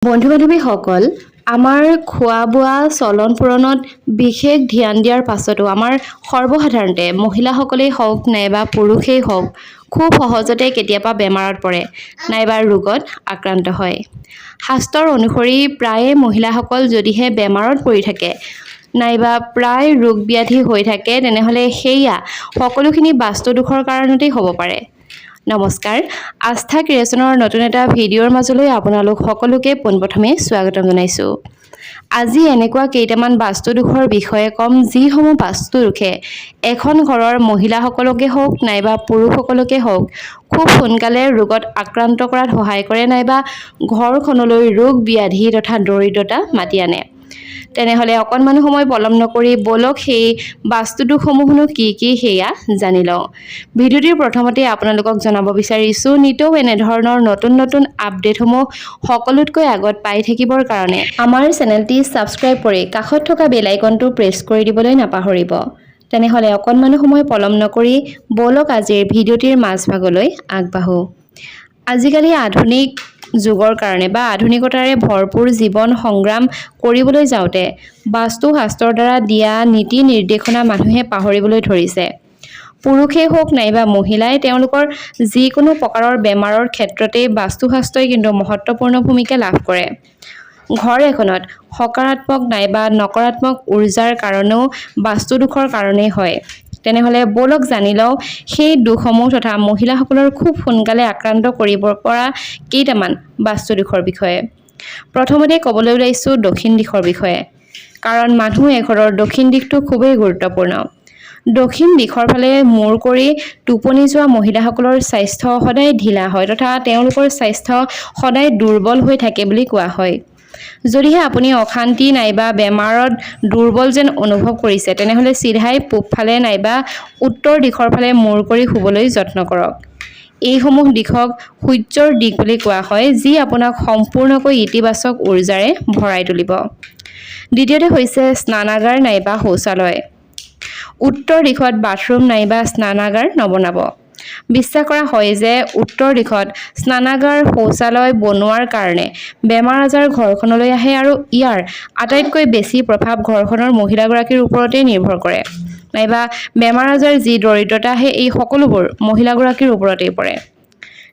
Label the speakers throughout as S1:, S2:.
S1: বন্ধু-বান্ধৱীসকল, আমাৰ খোৱা-বোৱা চলন-ফুৰণত বিশেষ ধ্যান দিয়াৰ পাছতো আমাৰ সৰ্বসাধাৰণতে মহিলাসকলেই হওক নাইবা পুৰুষেই হওক খুব সহজতে কেতিয়াবা বেমাৰত পৰে নাইবা ৰোগত আক্ৰান্ত হয়। শাস্ত্ৰৰ অনুসৰি প্ৰায়ে মহিলাসকল যদিহে বেমাৰত পৰি থাকে নাইবা প্ৰায় ৰোগ ব্যাধি হৈ থাকে তেনেহ'লে সেয়া সকলোখিনি বাস্তুদোষৰ কাৰণতেই হ'ব পাৰে। নমস্কাৰ, আস্থা ক্ৰিয়েশ্যনৰ নতুন এটা ভিডিঅ'ৰ মাজলৈ আপোনালোক সকলোকে পোনপ্ৰথমে স্বাগতম জনাইছোঁ। আজি এনেকুৱা কেইটামান বাস্তুদোষৰ বিষয়ে ক'ম যিসমূহ বাস্তুদোষে এখন ঘৰৰ মহিলাসকলকে হওক নাইবা পুৰুষসকলকে হওক খুব সোনকালে ৰোগত আক্ৰান্ত কৰাত সহায় কৰে নাইবা ঘৰখনলৈ ৰোগ ব্যাধি তথা দৰিদ্ৰতা মাতি আনে। তেনেহ'লে অকণমান সময় পলম নকৰি বলক সেই বাস্তুদোষসমূহনো কি সেয়া জানি লওঁ। ভিডিঅ'টিৰ প্ৰথমতে আপোনালোকক জনাব বিচাৰিছোঁ নিতৌ এনেধৰণৰ নতুন নতুন আপডেটসমূহ সকলোতকৈ আগত পাই থাকিবৰ কাৰণে আমাৰ চেনেলটি ছাবস্ক্ৰাইব কৰি কাষত থকা বেল আইকনটো প্ৰেছ কৰি দিবলৈ নাপাহৰিব। তেনেহ'লে অকণমান সময় পলম নকৰি বলক আজিৰ ভিডিঅ'টিৰ মাজভাগলৈ আগবাঢ়ো। আজিকালি আধুনিক যুগৰ কাৰণে বা আধুনিকতাৰে ভৰপূৰ জীৱন সংগ্ৰাম কৰিবলৈ যাওঁতে বাস্তুশাস্ত্ৰৰ দ্বাৰা দিয়া নীতি নিৰ্দেশনা মানুহে পাহৰিবলৈ ধৰিছে। পুৰুষেই হওক নাইবা মহিলাই তেওঁলোকৰ যিকোনো প্ৰকাৰৰ বেমাৰৰ ক্ষেত্ৰতেই বাস্তুশাস্ত্ৰই কিন্তু মহত্বপূৰ্ণ ভূমিকা লাভ কৰে। ঘৰ এখনত সকাৰাত্মক নাইবা নকাৰাত্মক উৰ্জাৰ কাৰণেও বাস্তুদোষৰ কাৰণেই হয়। তেনেহ'লে বলক জানি লওঁ সেই দোষসমূহ তথা মহিলাসকলৰ খুব সোনকালে আক্ৰান্ত কৰিব পৰা কেইটামান বাস্তুদোষৰ বিষয়ে। প্ৰথমতে ক'বলৈ ওলাইছোঁ দক্ষিণ দিশৰ বিষয়ে, কাৰণ মানুহ এঘৰৰ দক্ষিণ দিশটো খুবেই গুৰুত্বপূৰ্ণ। দক্ষিণ দিশৰ ফালে মূৰ কৰি টোপনি যোৱা মহিলাসকলৰ স্বাস্থ্য সদায় ঢিলা হয় তথা তেওঁলোকৰ স্বাস্থ্য সদায় দুৰ্বল হৈ থাকে বুলি কোৱা হয়। যদিহে আপুনি অশান্তি নাইবা বেমাৰত দুৰ্বল যেন অনুভৱ কৰিছে তেনেহ'লে চিধাই পূব ফালে নাইবা উত্তৰ দিশৰ ফালে মূৰ কৰি শুবলৈ যত্ন কৰক। এইসমূহ দিশক সূৰ্যৰ দিশ বুলি কোৱা হয় যি আপোনাক সম্পূৰ্ণকৈ ইতিবাচক উৰ্জাৰে ভৰাই তুলিব। দ্বিতীয়তে হৈছে স্নানাগাৰ নাইবা শৌচালয়। উত্তৰ দিশত বাথৰুম নাইবা স্নানাগাৰ নবনাব। বিশ্বাস কৰা হয় যে উত্তৰ দিশত স্নানাগাৰ শৌচালয় বনোৱাৰ কাৰণে বেমাৰ আজাৰ ঘৰখনলৈ আহে আৰু ইয়াৰ আটাইতকৈ বেছি প্ৰভাৱ ঘৰখনৰ মহিলাগৰাকীৰ ওপৰতেই নিৰ্ভৰ কৰে নাইবা বেমাৰ আজাৰ যি দৰিদ্ৰতা আহে এই সকলোবোৰ মহিলাগৰাকীৰ ওপৰতেই পৰে।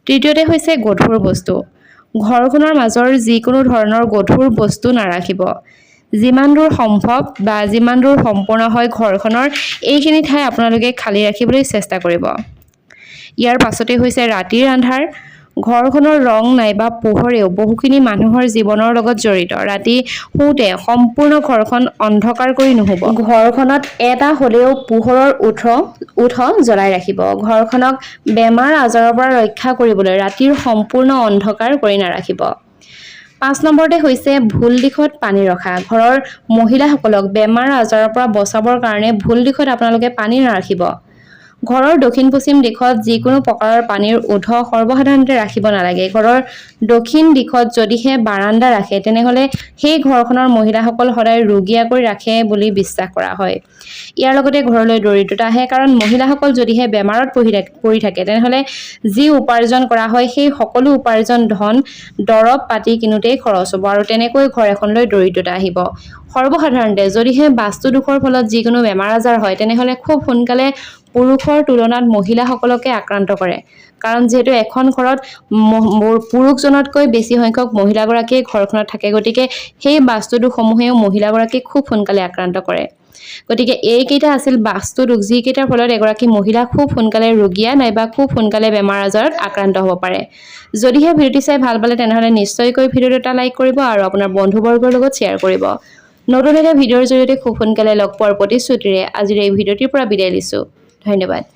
S1: তৃতীয়তে হৈছে গধুৰ বস্তু। ঘৰখনৰ মাজৰ যিকোনো ধৰণৰ গধুৰ বস্তু নাৰাখিব। যিমান দূৰ সম্ভৱ বা যিমান দূৰ সম্পূৰ্ণ হয় ঘৰখনৰ এইখিনি ঠাই আপোনালোকে খালী ৰাখিবলৈ চেষ্টা কৰিব। ইয়াৰ পাছতে হৈছে ৰাতিৰ আন্ধাৰ। ঘৰখনৰ ৰং নাইবা পোহৰেও বহুখিনি মানুহৰ জীৱনৰ লগত জড়িত। ৰাতি শুওঁতে সম্পূৰ্ণ ঘৰখন অন্ধকাৰ কৰি নুশুব। ঘৰখনত এটা হ'লেও পোহৰৰ উৎস জ্বলাই ৰাখিব। ঘৰখনক বেমাৰ আজাৰৰ পৰা ৰক্ষা কৰিবলৈ ৰাতিৰ সম্পূৰ্ণ অন্ধকাৰ কৰি নাৰাখিব। 5 নম্বৰতে হৈছে ভুল দিশত পানী ৰখা। ঘৰৰ মহিলাসকলক বেমাৰ আজাৰৰ পৰা বচাবৰ কাৰণে ভুল দিশত আপোনালোকে পানী নাৰাখিব। ঘৰৰ দক্ষিণ পশ্চিম দিশত যিকোনো প্ৰকাৰৰ পানীৰ উৎস সৰ্বসাধাৰণতে ৰাখিব নালাগে। ঘৰৰ দক্ষিণ দিশত যদিহে বাৰাণ্ডা ৰাখে তেনেহ'লে সেই ঘৰখনৰ মহিলাসকল সদায় ৰুগীয়া কৰি ৰাখে বুলি বিশ্বাস কৰা হয়। ইয়াৰ লগতে ঘৰলৈ দৰিদ্ৰতা আহে, কাৰণ মহিলাসকল যদিহে বেমাৰত পৰি থাকে তেনেহ'লে যি উপাৰ্জন কৰা হয় সেই সকলো উপাৰ্জন ধন দৰৱ পাতি কিনোতেই খৰচ হ'ব আৰু তেনেকৈ ঘৰ এখনলৈ দৰিদ্ৰতা আহিব। সৰ্বসাধাৰণতে যদিহে বাস্তুদোষৰ ফলত যিকোনো বেমাৰ আজাৰ হয় তেনেহ'লে খুব সোনকালে পুৰুষৰ তুলনাত মহিলাসকলকে আক্ৰান্ত কৰে, কাৰণ যিহেতু এখন ঘৰত পুৰুষজনতকৈ বেছি সংখ্যক মহিলাগৰাকীয়ে ঘৰখনত থাকে গতিকে সেই বাস্তুদোষসমূহেও মহিলাগৰাকীক খুব সোনকালে আক্ৰান্ত কৰে। গতিকে এইকেইটা আছিল বাস্তুদোষ যিকেইটাৰ ফলত এগৰাকী মহিলা খুব সোনকালে ৰোগীয়া নাইবা খুব সোনকালে বেমাৰ আজাৰত আক্ৰান্ত হ'ব পাৰে। যদিহে ভিডিঅ'টি চাই ভাল পালে তেনেহ'লে নিশ্চয়কৈ ভিডিঅ'টো এটা লাইক কৰিব আৰু আপোনাৰ বন্ধুবৰ্গৰ লগত শ্বেয়াৰ কৰিব। নতুন এটা ভিডিঅ'ৰ জৰিয়তে খুব সোনকালে লগ পোৱাৰ প্ৰতিশ্ৰুতিৰে আজিৰ এই ভিডিঅ'টিৰ পৰা বিদায় লৈছোঁ। ধন্যবাদ।